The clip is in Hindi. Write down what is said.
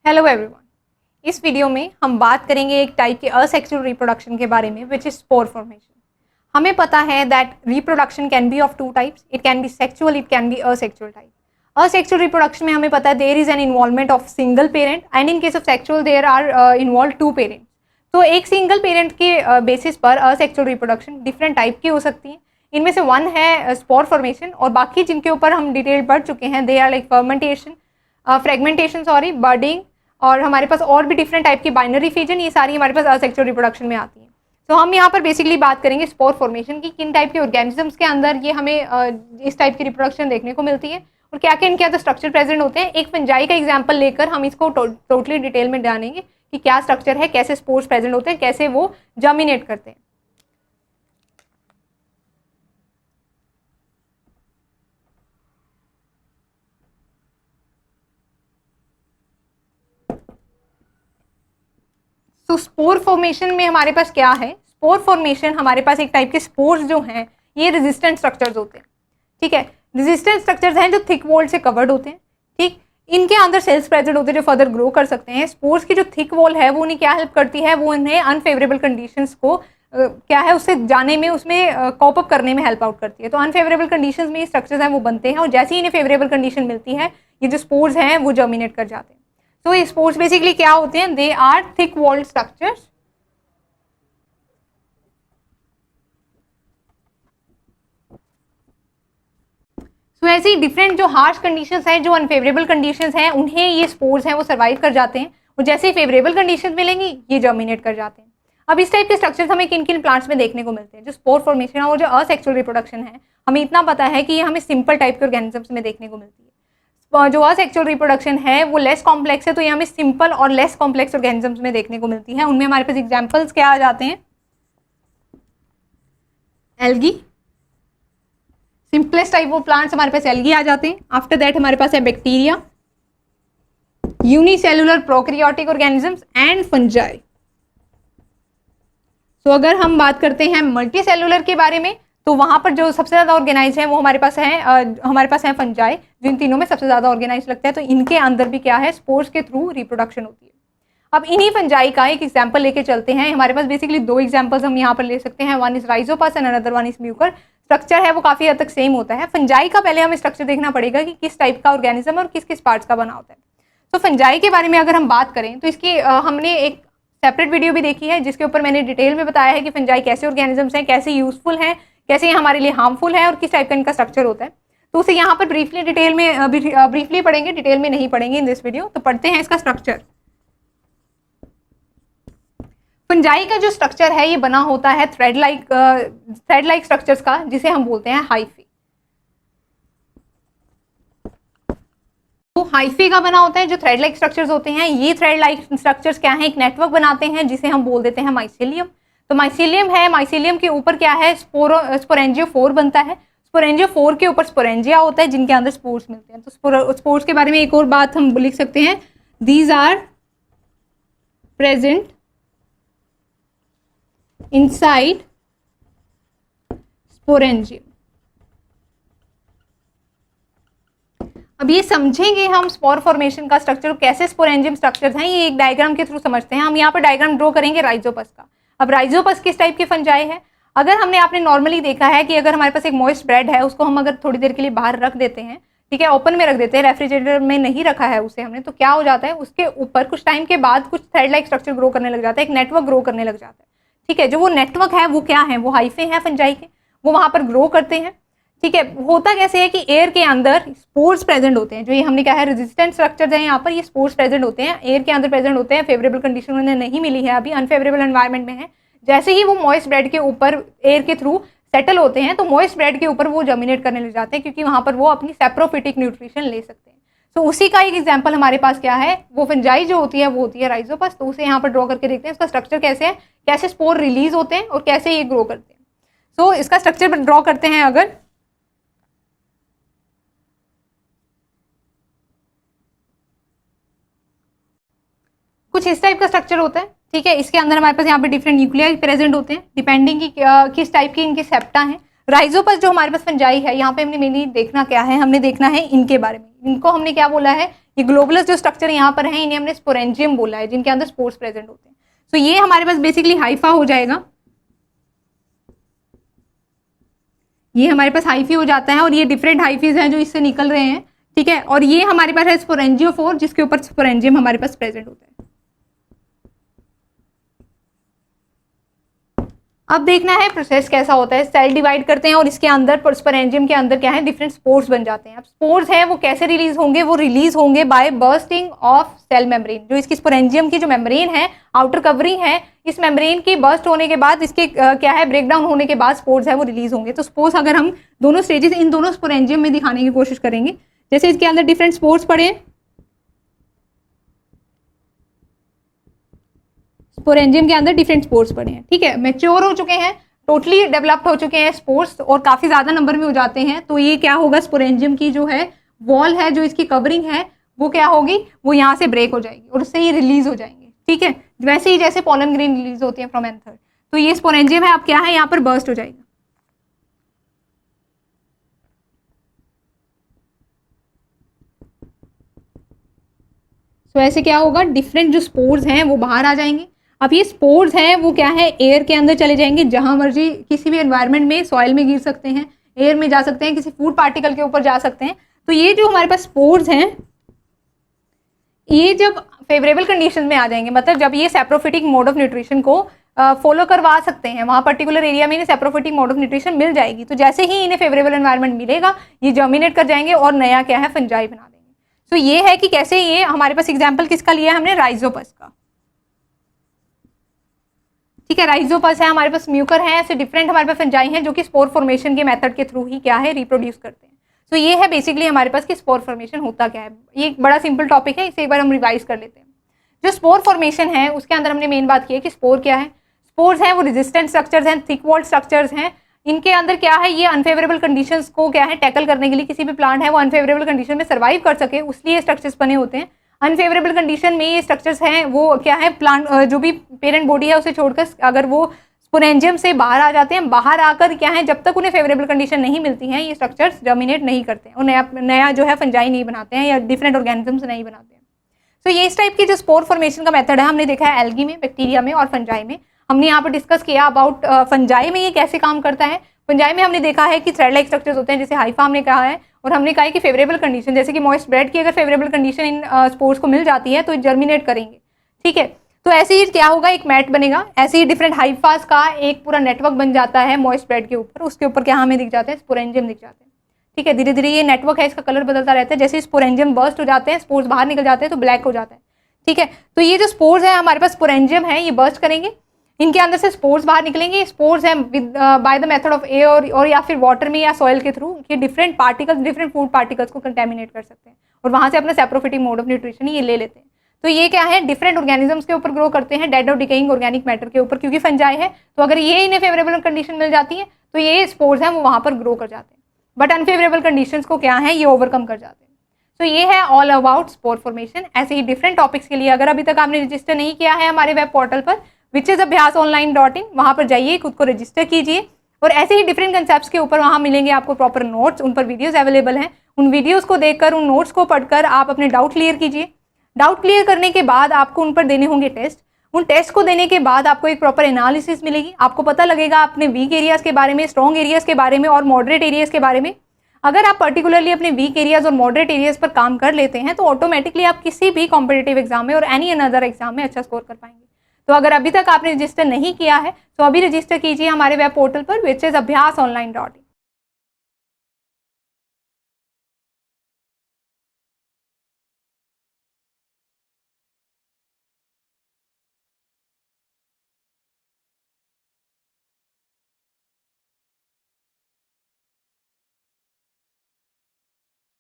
हेलो एवरीवन, इस वीडियो में हम बात करेंगे एक टाइप के असेक्सुअल रिप्रोडक्शन के बारे में विच इज स्पोर फॉर्मेशन। हमें पता है that reproduction can be of two types, it can be sexual, it can be asexual type. Asexual reproduction में हमें पता है there is an involvement of single parent and in case of sexual there are involve two parent. तो एक सिंगल पेरेंट के बेसिस पर असेक्सुअल रिप्रोडक्शन डिफरेंट टाइप की हो सकती है। इनमें से वन है स्पोर फॉर्मेशन और बाकी जिनके ऊपर हम डिटेल पढ़ चुके हैं they are like fermentation, fragmentation budding, और हमारे पास और भी डिफरेंट टाइप की बाइनरी फिजन, ये सारी हमारे पास असेक्सुअल रिप्रोडक्शन में आती है। तो हम यहाँ पर बेसिकली बात करेंगे स्पोर फॉर्मेशन की, किन टाइप के ऑर्गेनिजम्स के अंदर ये हमें इस टाइप की रिप्रोडक्शन देखने को मिलती है और क्या क्या इनके अंदर स्ट्रक्चर प्रेजेंट होते हैं। एक फंजाई का एग्जाम्पल लेकर हम इसको टोटली डिटेल में जानेंगे कि क्या स्ट्रक्चर है, कैसे स्पोर्स प्रेजेंट होते हैं, कैसे वो जर्मिनेट करते हैं। तो स्पोर फॉर्मेशन में हमारे पास क्या है? स्पोर फॉर्मेशन हमारे पास एक टाइप के स्पोर्स जो हैं ये रेजिस्टेंट स्ट्रक्चर्स होते हैं। ठीक है, रेजिस्टेंट स्ट्रक्चर्स हैं जो थिक वॉल से कवर्ड होते हैं। ठीक, इनके अंदर सेल्स प्रेजेंट होते हैं जो फर्दर ग्रो कर सकते हैं। स्पोर्स की जो थिक वॉल है वो उन्हें क्या हेल्प करती है, वो इन्हें अनफेवरेबल कंडीशंस को क्या है उससे जाने में, उसमें कॉप अप करने में हेल्प आउट करती है। तो अनफेवरेबल कंडीशंस में ये स्ट्रक्चर्स हैं वो बनते हैं और जैसे ही इन्हें फेवरेबल कंडीशन मिलती है ये जो स्पोर्स हैं वो जर्मिनेट कर जाते हैं। तो ये स्पोर्स बेसिकली क्या होते हैं? They are thick walled structures. तो ऐसे ही डिफरेंट जो हार्श कंडीशंस हैं, जो अनफेवरेबल कंडीशंस हैं, उन्हें ये स्पोर्स हैं वो सर्वाइव कर जाते हैं और जैसे ही फेवरेबल कंडीशंस मिलेंगी ये जर्मिनेट कर जाते हैं। अब इस टाइप के स्ट्रक्चर्स हमें किन किन प्लांट्स में देखने को मिलते हैं? जो स्पोर फॉर्मेशन और जो असेक्सुअल रिप्रोडक्शन है, हमें इतना पता है कि ये हमें सिंपल टाइप के ऑर्गेनिजम्स में देखने को मिलती है। जो असेक्सुअल रिप्रोडक्शन है वो लेस कॉम्प्लेक्स है, तो ये हमें सिंपल और लेस कॉम्प्लेक्स ऑर्गेनिजम्स में देखने को मिलती है। उनमें हमारे पास एग्जांपल्स क्या आ जाते हैं? Algae, simplest type of plants हमारे पास एल्गी आ जाते हैं। आफ्टर दैट हमारे पास है bacteria, unicellular prokaryotic organisms and fungi. तो अगर हम बात करते हैं मल्टी सेलुलर के बारे में तो वहां पर जो सबसे ज्यादा ऑर्गेनाइज है वो हमारे पास है फंजाई, जो इन तीनों में सबसे ज्यादा ऑर्गेनाइज लगता है। तो इनके अंदर भी क्या है, स्पोर्स के थ्रू रिप्रोडक्शन होती है। अब इन्हीं फंजाई का एक एग्जांपल लेके चलते हैं। हमारे पास बेसिकली दो एग्जांपल्स हम यहाँ पर ले सकते हैं, one is Rhizopus and another one is Mucor. Structure है वो काफी हद तक सेम होता है। फंजाई का पहले हमें स्ट्रक्चर देखना पड़ेगा कि किस टाइप का ऑर्गेनिज्म और किस किस पार्ट्स का बना होता है। तो फंजाई के बारे में अगर हम बात करें तो इसकी हमने एक सेपरेट वीडियो भी देखी है जिसके ऊपर मैंने डिटेल में बताया है कि फंजाई कैसे ऑर्गेनिजम्स हैं, कैसे यूजफुल हैं, कैसे ये हमारे लिए हार्मफुल है और किस टाइप का इनका स्ट्रक्चर होता है। तो उसे यहाँ पर ब्रीफली पढ़ेंगे, डिटेल में नहीं पढ़ेंगे इन दिस वीडियो। तो पढ़ते हैं इसका स्ट्रक्चर। फंजाई का जो स्ट्रक्चर है ये बना होता है थ्रेड लाइक स्ट्रक्चर्स का, जिसे हम बोलते हैं हाइफी। तो हाइफी का बना होता है जो थ्रेड लाइक स्ट्रक्चर्स होते हैं। ये थ्रेड लाइक स्ट्रक्चर्स क्या है, एक नेटवर्क बनाते हैं जिसे हम बोल देते हैं माइसेलियम। तो माइसेलियम है, माइसेलियम के ऊपर क्या है, स्पोरेंजियोफोर बनता है। स्पोरेंजियोफोर के ऊपर स्पोरेंजिया होता है जिनके अंदर स्पोर्स मिलते हैं। तो स्पोर्स के बारे में एक और बात हम लिख सकते हैं, these are present inside sporangium. अब ये समझेंगे हम स्पोर फॉर्मेशन का स्ट्रक्चर, कैसे स्पोरेंजियम स्ट्रक्चर्स हैं, ये एक डायग्राम के थ्रू समझते हैं। हम यहाँ पर डायग्राम ड्रॉ करेंगे राइजोपस का। अब राइजोपस किस टाइप की फंजाई है? अगर आपने नॉर्मली देखा है कि अगर हमारे पास एक मॉइस्ट ब्रेड है, उसको हम अगर थोड़ी देर के लिए बाहर रख देते हैं, ठीक है, ओपन में रख देते हैं, रेफ्रिजरेटर में नहीं रखा है उसे हमने, तो क्या हो जाता है, उसके ऊपर कुछ टाइम के बाद कुछ थ्रेड लाइक स्ट्रक्चर ग्रो करने लग जाता है, एक नेटवर्क ग्रो करने लग जाता है। ठीक है, जो वो नेटवर्क है वो क्या है, वो हाइफे हैं फंजाई के, वो वहां पर ग्रो करते हैं। ठीक है, होता कैसे है कि एयर के अंदर स्पोर्स प्रेजेंट होते हैं, जो ये हमने कहा है रेजिस्टेंट स्ट्रक्चर्स हैं, यहाँ पर ये स्पोर्स प्रेजेंट होते हैं, एयर के अंदर प्रेजेंट होते हैं। फेवरेबल कंडीशन उन्हें नहीं मिली है अभी, अनफेवरेबल एनवायरनमेंट में है। जैसे ही वो मॉइस्ट ब्रेड के ऊपर एयर के थ्रू सेटल होते हैं तो मॉइस्ट ब्रेड के ऊपर वो जर्मिनेट करने लग जाते हैं, क्योंकि वहां पर वो अपनी सेप्रोफिटिक न्यूट्रिशन ले सकते हैं। तो उसी का एक एग्जांपल हमारे पास क्या है, वो फंजाई जो होती है वो होती है राइजोपस। तो उसे यहाँ पर ड्रॉ करके देखते हैं इसका स्ट्रक्चर कैसे है, कैसे स्पोर रिलीज होते हैं और कैसे ये ग्रो करते हैं। तो इसका स्ट्रक्चर ड्रॉ करते हैं अगर, कुछ इस टाइप का स्ट्रक्चर होता है। ठीक है, इसके अंदर हमारे पास यहाँ पे डिफरेंट न्यूक्लियाई प्रेजेंट होते हैं डिपेंडिंग की किस टाइप की इनके सेप्टा है। राइजोपस जो हमारे पास फंजाई है, यहाँ पे हमने मेनली देखना क्या है, हमने देखना है इनके बारे में, इनको हमने क्या बोला है, ये ग्लोबुलस जो स्ट्रक्चर यहाँ पर है इन्हें हमने स्पोरेंजियम बोला है, जिनके अंदर स्पोर्स प्रेजेंट होते हैं। तो ये हमारे पास बेसिकली हाइफा हो जाएगा, ये हमारे पास हाइफी हो जाता है, और ये डिफरेंट हाइफीज हैं जो इससे निकल रहे हैं, ठीक है। और ये हमारे पास है स्पोरेंजियोफोर, जिसके ऊपर स्पोरेंजियम हमारे पास प्रेजेंट होता है। अब देखना है प्रोसेस कैसा होता है। सेल डिवाइड करते हैं और इसके अंदर स्पोरेंजियम के अंदर क्या है, डिफरेंट स्पोर्स बन जाते हैं। अब स्पोर्स हैं वो कैसे रिलीज होंगे, वो रिलीज होंगे by bursting of cell membrane. जो इसकी स्पोरेंजियम की जो मेम्ब्रेन है, आउटर कवरिंग है, इस मेम्ब्रेन की बर्स्ट होने के बाद, इसके क्या है ब्रेकडाउन होने के बाद स्पोर्स है वो रिलीज होंगे। तो स्पोर्स अगर हम दोनों स्टेजेस इन दोनों स्पोरेंजियम में दिखाने की कोशिश करेंगे, जैसे इसके अंदर डिफरेंट स्पोर्स पड़े, स्पोरेंजियम के अंदर डिफरेंट स्पोर्स पड़े हैं, ठीक है, मैच्योर हो चुके हैं, टोटली डेवलप्ड हो चुके हैं स्पोर्स, और काफी ज्यादा नंबर में हो जाते हैं। तो ये क्या होगा, स्पोरेंजियम की जो है वॉल है, जो इसकी कवरिंग है, वो क्या होगी, वो यहाँ से ब्रेक हो जाएगी और उससे ये रिलीज हो जाएंगे, ठीक है। वैसे ही जैसे पॉलन ग्रेन रिलीज होती है फ्रॉम एंथर, तो ये स्पोरेंजियम है, अब क्या है यहाँ पर बर्स्ट हो जाएगा। तो ऐसे क्या होगा, डिफरेंट जो स्पोर्स हैं वो बाहर आ जाएंगे। अब ये स्पोर्स हैं वो क्या है, एयर के अंदर चले जाएंगे, जहां मर्जी किसी भी एनवायरनमेंट में, सॉइल में गिर सकते हैं, एयर में जा सकते हैं, किसी फूड पार्टिकल के ऊपर जा सकते हैं। तो ये जो हमारे पास स्पोर्स हैं, ये जब फेवरेबल कंडीशन में आ जाएंगे, मतलब जब ये सेप्रोफिटिक मोड ऑफ न्यूट्रिशन को फॉलो करवा सकते हैं, वहाँ पर्टिकुलर एरिया में इन्हें सेप्रोफिटिक मोड ऑफ न्यूट्रिशन मिल जाएगी, तो जैसे ही इन्हें फेवरेबल एनवायरनमेंट मिलेगा, ये जर्मिनेट कर जाएंगे और नया क्या है, फंजाई बना देंगे। तो ये है कि कैसे, ये हमारे पास एग्जाम्पल किसका लिया है हमने, राइजोपस का, ठीक है। राइजोपस है हमारे पास, म्यूकर है, ऐसे डिफरेंट हमारे पास फंजाई हैं जो कि स्पोर फॉर्मेशन के मेथड के थ्रू ही क्या है, रिप्रोड्यूस करते हैं। तो ये है बेसिकली हमारे पास कि स्पोर फॉर्मेशन होता क्या है। ये एक बड़ा सिंपल टॉपिक है, इसे एक बार हम रिवाइज कर लेते हैं। जो स्पोर फॉर्मेशन है उसके अंदर हमने मेन बात की है कि स्पोर क्या है, स्पोर्स हैं वो रेजिस्टेंट स्ट्रक्चर्स हैं, थिक वॉल्ड स्ट्रक्चर्स हैं। इनके अंदर क्या है, ये अनफेवरेबल कंडीशंस को क्या है टैकल करने के लिए, किसी भी प्लांट है वो अनफेवरेबल कंडीशन में सर्वाइव कर सके, उसलिए स्ट्रक्चर्स बने होते हैं। अनफेवरेबल कंडीशन में ये स्ट्रक्चर्स हैं वो क्या है, प्लांट जो भी पेरेंट बॉडी है उसे छोड़कर अगर वो स्पोरेंजियम से बाहर आ जाते हैं, बाहर आकर क्या है, जब तक उन्हें फेवरेबल कंडीशन नहीं मिलती है, ये स्ट्रक्चर्स जर्मिनेट नहीं करते हैं और नया जो है फंजाई नहीं बनाते हैं या डिफरेंट ऑर्गेनिजम्स नहीं बनाते हैं। तो ये इस टाइप की जो स्पोर फॉर्मेशन का मेथड है हमने देखा है एल्गी में, बैक्टीरिया में और फंजाई में। हमने यहाँ पर डिस्कस किया अबाउट फंजाई में ये कैसे काम करता है। फंजाई में हमने देखा है कि थ्रेड लाइक स्ट्रक्चर्स होते हैं, जैसे हाइफा हमने कहा है, और हमने कहा है कि फेवरेबल कंडीशन, जैसे कि मॉइस्ट ब्रेड की अगर फेवरेबल कंडीशन इन स्पोर्स को मिल जाती है तो जर्मिनेट करेंगे, ठीक है। तो ऐसे ही क्या होगा, एक मैट बनेगा, ऐसे ही डिफरेंट हाइफास का एक पूरा नेटवर्क बन जाता है मॉइस्ट ब्रेड के ऊपर, उसके ऊपर क्या हमें दिख जाते हैं, स्पोरेंजियम दिख जाते हैं, ठीक है। धीरे धीरे ये नेटवर्क है, इसका कलर बदलता रहता है, जैसे स्पोरेंजियम बर्स्ट हो जाते हैं, स्पोर्स बाहर निकल जाते हैं तो ब्लैक हो जाता है, ठीक है। तो ये जो स्पोर्स है हमारे पास स्पोरेंजियम है, ये बर्स्ट करेंगे, इनके अंदर से स्पोर्स बाहर निकलेंगे। स्पोर्स हैं by the method of air और या फिर वाटर में या सॉइल के थ्रू ये different particles, different food particles को कंटेमिनेट कर सकते हैं और वहाँ से अपना सेप्रोफिटिक मोड ऑफ न्यूट्रिशन ये ले लेते हैं। तो ये क्या है, डिफरेंट ऑर्गेनिजम्स के ऊपर ग्रो करते हैं, डेड और डिकेइंग ऑर्गेनिक मैटर के ऊपर, क्योंकि फंजाई है तो अगर ये इन्हें फेवरेबल कंडीशन मिल जाती है तो ये स्पोर्स हैं वो वहाँ पर ग्रो कर जाते हैं, बट अनफेवरेबल कंडीशंस को क्या है, ये ओवरकम कर जाते हैं। तो ये है ऑल अबाउट स्पोर फॉर्मेशन। ऐसे ही डिफरेंट टॉपिक्स के लिए अगर अभी तक आपने रजिस्टर नहीं किया है हमारे वेब पोर्टल पर whichIsabhyasonline.in, वहाँ पर जाइए, खुद को रजिस्टर कीजिए और ऐसे ही डिफरेंट कंसेप्ट्स के ऊपर वहाँ मिलेंगे आपको प्रॉपर नोट्स, उन पर वीडियोस अवेलेबल हैं। उन वीडियोस को देखकर, उन नोट्स को पढ़कर आप अपने डाउट क्लियर कीजिए। डाउट क्लियर करने के बाद आपको उन पर देने होंगे टेस्ट। उन टेस्ट को देने के बाद आपको एक प्रॉपर एनालिसिस मिलेगी, आपको पता लगेगा अपने वीक एरियाज के बारे में, स्ट्रॉन्ग एरियाज के बारे में और मॉडरेट एरियाज के बारे में। अगर आप पर्टिकुलरली अपने वीक एरियाज और मॉडरेट एरियाज पर काम कर लेते हैं तो ऑटोमेटिकली आप किसी भी कॉम्पिटिटिव एग्जाम में और एनी अनदर एग्जाम में अच्छा स्कोर कर पाएंगे। तो अगर अभी तक आपने रजिस्टर नहीं किया है तो अभी रजिस्टर कीजिए हमारे वेब पोर्टल पर whichIsabhyasonline.in।